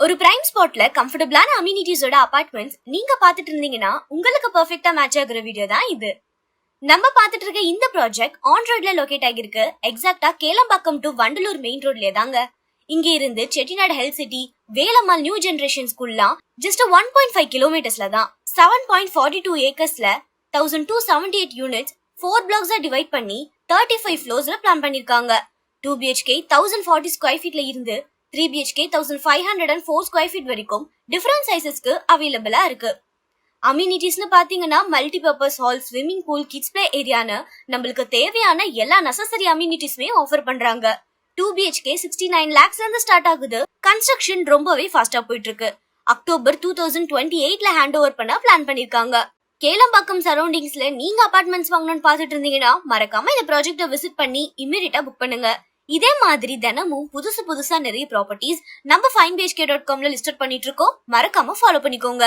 ஒரு பிரைம் ஸ்பாட்ல கம்ஃபர்டபிளான அம்யூனிட்டிஸோட அபார்ட்மெண்ட்ஸ் நீங்க பாத்துட்டு இருந்தீங்கன்னா உங்களுக்கு பெர்ஃபெக்ட்டா மேட்ச் ஆகுற வீடியோ தான் இது. நம்ம பாத்துட்டு இருக்க இந்த ப்ராஜெக்ட் ஆன் ரோட்ல லொகேட் ஆகிருக்கு. எக்ஸாக்ட்டா கேளம்பாக்கம் டு வண்டலூர் மெயின் ரோட்லயே தாங்க. இங்க இருந்து Chettinad health city, Velammal new generation ஸ்கூல்லாம் ஜஸ்ட் 1.5 கிலோமீட்டர்ஸ்ல தான். 7.42 ஏக்கர்ஸ்ல 1278 யூனிட்ஸ் 4 பிளாக்ஸா டிவைட் பண்ணி 35 ஃப்ளோர்ஸ்ல பிளான் பண்ணிருக்காங்க. 2 BHK 1040 ஸ்கொயர் ஃபீட்ல இருந்து 3 BHK 1504 ஸ்கொயர் ஃபீட் வரைக்கும் டிஃபரண்ட் சைசஸ்க்கு அவைலபிளா இருக்கு. அம்யூனிட்டிஸ்னு பாத்தீங்கன்னா multi purpose hall, swimming pool, kids play ஏரியான்னு நம்மளுக்கு தேவையான எல்லா நெசசரி அம்யூனிட்டிஸுமே ஆஃபர் பண்றாங்க. 2 BHK 69 lakhsல இருந்து ஸ்டார்ட் ஆகுது. கன்ஸ்ட்ரக்ஷன் ரொம்பவே ஃபாஸ்டா போயிட்டு இருக்கு. அக்டோபர் 2028ல ஹேண்ட் ஓவர் பண்ண பிளான் பண்ணிருக்காங்க. கேளம்பாக்கம் சரௌண்டிங்ஸ்ல நீங்க அபார்ட்மெண்ட்ஸ் வாங்கணும்னு பாத்துட்டு இருந்தீங்கன்னா மறக்காம இந்த ப்ராஜெக்ட விசிட் பண்ணி இமிடியேட்டா புக் பண்ணுங்க. இதே மாதிரி தினமும் புதுசா நிறைய ப்ராப்பர்ட்டிஸ் நம்ம finebhk.comல லிஸ்ட் பண்ணிட்டு இருக்கோம். மறக்காம ஃபாலோ பண்ணிக்கோங்க.